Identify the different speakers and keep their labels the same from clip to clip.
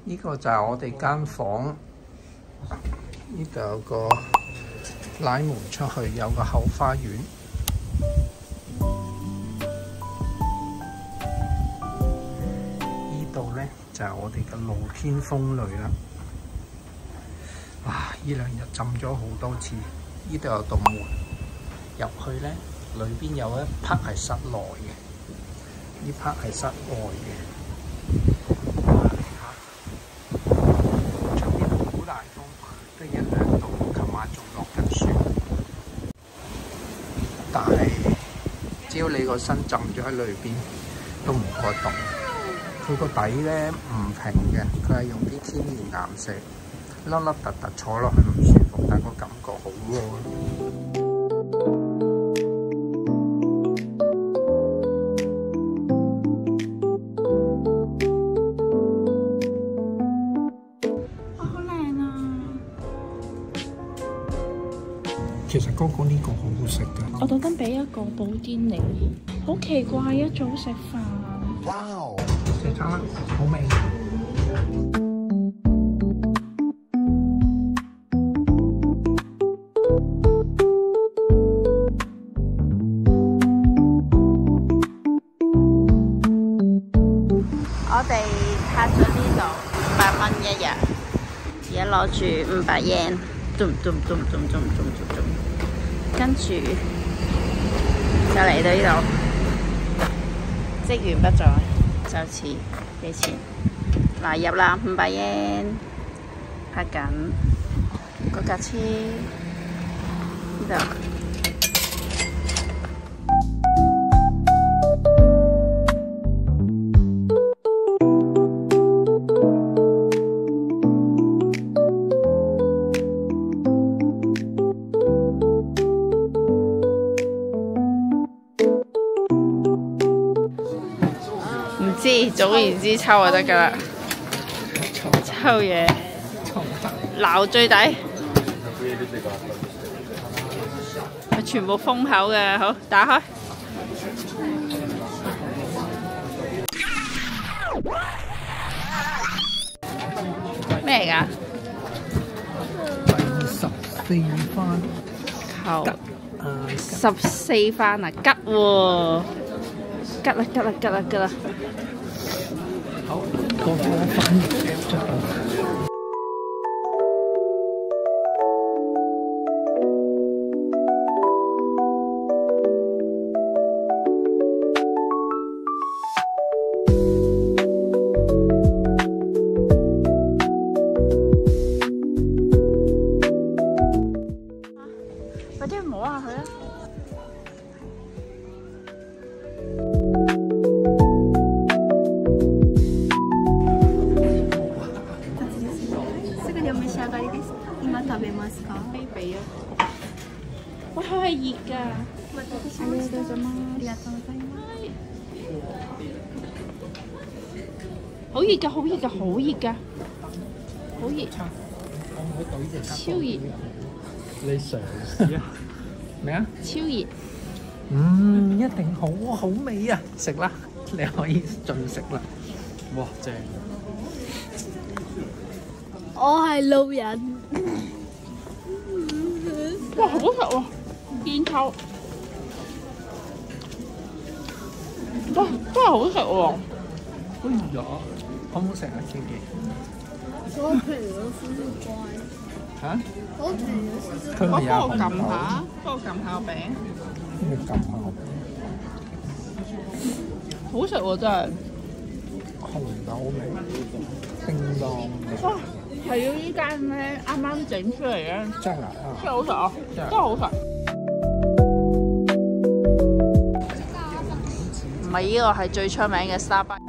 Speaker 1: 呢個就係我哋間房，呢度有個拉門出去，有個後花園。呢度呢，就係我哋嘅露天風呂啦。哇！呢兩日浸咗好多次。呢度有道門入去呢，裏邊有一 part 係室內嘅，呢 part 係室外嘅。但係只要你個身浸咗喺裏邊，都唔覺凍。佢個底咧唔平嘅，佢係用啲天然岩石，凹凹凸凸坐落去唔舒服，但個感覺好喎。其實剛講呢個好好食㗎，
Speaker 2: 我特登俾一個寶堅尼，好奇怪一早食飯。
Speaker 1: 哇！食餐啦，好味。
Speaker 3: 我哋拍咗呢度500蚊一日，而家攞住500 yen。跟住就嚟到呢度，職員不在，就此俾錢。嗱，入啦，500 yen，拍緊嗰架車呢度。總言之抽就得㗎啦，抽嘢，撈最底，全部封口嘅，好打開。咩嚟㗎
Speaker 1: ？14番，
Speaker 3: 球14番啊，吉喎，吉啦！
Speaker 1: 好，個番出到。
Speaker 3: 快啲摸下佢啊！哇，佢係熱㗎！好熱㗎！好熱！超熱！
Speaker 1: 你嘗試啊？咩啊？
Speaker 3: 超熱！
Speaker 1: 一定好味啊！食啦，你可以盡食啦。哇，正！
Speaker 2: 我係路人。
Speaker 3: 哇，好食喎！煙抽，哇，真係好食喎！
Speaker 1: 哎呀，好唔好食啊，Kiki？
Speaker 2: 好平啊，好乖。
Speaker 1: 嚇？
Speaker 2: 好平啊，
Speaker 1: 佢咪有
Speaker 3: 幫我撳下，幫我撳下個餅。
Speaker 1: 你撳下個餅。
Speaker 3: 好食喎，真係。
Speaker 1: 紅豆味，叮當。
Speaker 3: 哇！係要呢間咧，啱啱整出嚟嘅，
Speaker 1: 真係啊！
Speaker 3: 真係好食啊！真係好食。唔係呢個係最出名嘅 Starbucks。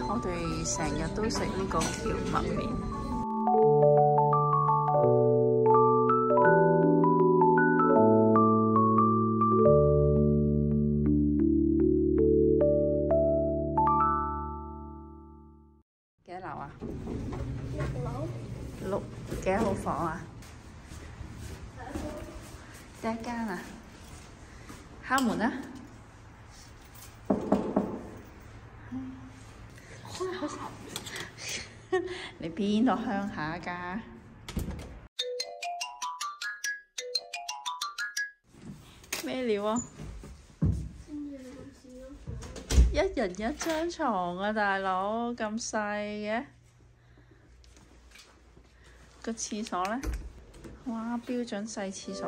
Speaker 3: 我哋成日都食呢個蕎麥麵。幾多樓啊？6幾多號房啊？第一間啊？敲門啊！你邊度鄉下㗎？咩料啊？一人一張床啊，大佬咁細嘅。個廁所呢？哇，標準細廁所。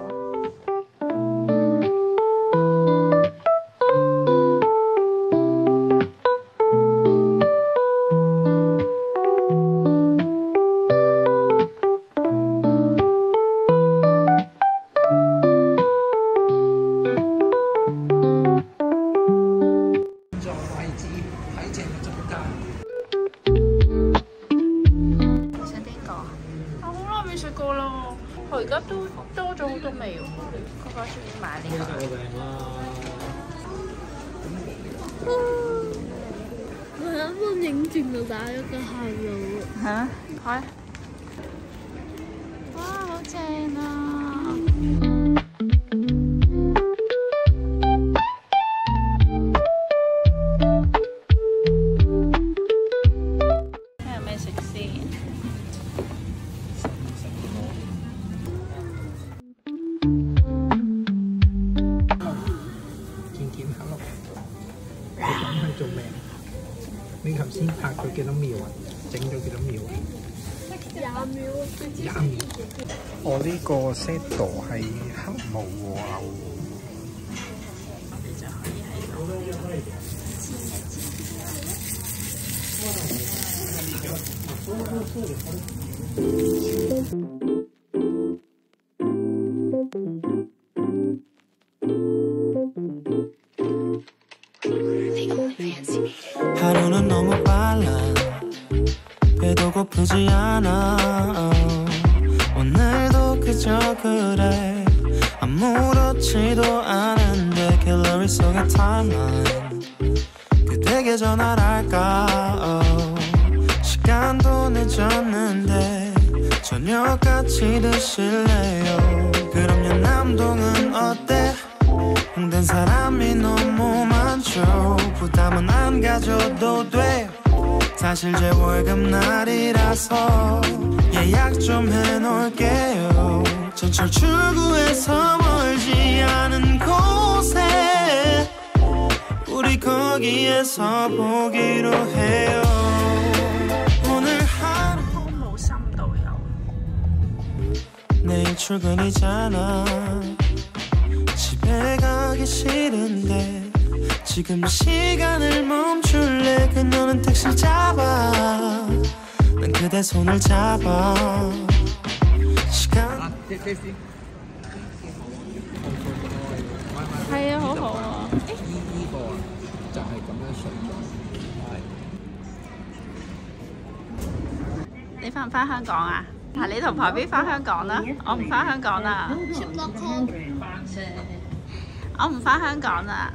Speaker 3: 我而家都多咗好多味喎，哥哥中意買呢個。
Speaker 2: 我想幫影轉到打一個下路。
Speaker 3: 嚇，開！哇，好正啊！睇下有咩食先。
Speaker 1: 做咩？你頭先拍咗幾多秒啊？整咗幾多秒啊？20秒。20秒。我呢個 set 度係黑毛和牛。
Speaker 3: 你就可以喺度煎一煎。
Speaker 4: 하루는 너무 빨라 배도 고프지 않아 오늘도 그저 그래 아무렇지도 않은데 갤러리 속의 타임라인 그대에게 전화를 할까 시간도 늦었는데 저녁같이 드실래요 그럼 연남동은 어때 홍대는 사람이 너무 많죠 부담은 안 가져도 돼 사실 제 월급날이라서 예약 좀 해놓을게요 전철 출구에서 멀지 않은 곳에 우리 거기에서 보기로 해요 오늘 하루
Speaker 3: 冇深度遊。
Speaker 4: 내일 출근이잖아 집에 가기 싫은데 지금 시간을 멈출래 그녀는 택시를 잡아 난 그대 손을 잡아 시간
Speaker 2: 係啊，好好啊！
Speaker 1: 呢個就係咁樣水咗，係。
Speaker 3: 你翻唔翻香港啊？嗱，你同排 B 翻香港啦，我唔翻香港啦。我唔翻香港啦。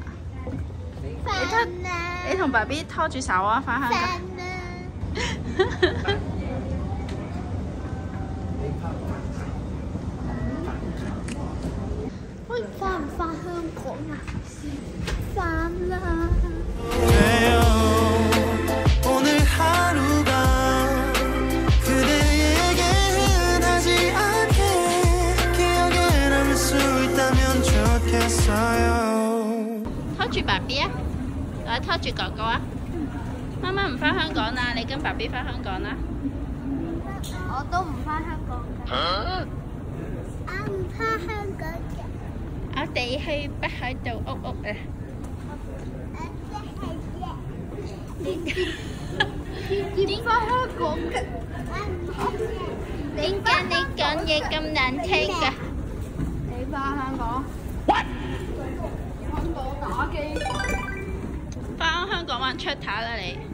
Speaker 3: 你同爸 B 拖住手啊，翻香港。
Speaker 2: 喂，翻唔翻香港啊？翻啦！
Speaker 4: 오늘 하루가 그대에게 흔하지 않게 기억에 남을 수 있다면 좋겠어요
Speaker 3: 拖住爸 B 啊，或者拖住哥哥啊。媽媽唔翻香港啦，你跟爸 B 翻香港啦。
Speaker 2: 我都唔翻香港㗎。我唔翻香港嘅。
Speaker 3: 我哋去北海道屋啊！
Speaker 2: 點翻香港嘅？
Speaker 3: 點解你講嘢咁難聽㗎？
Speaker 2: 你翻香港？香港打機。
Speaker 3: 翻香港玩 Twitter 啦你。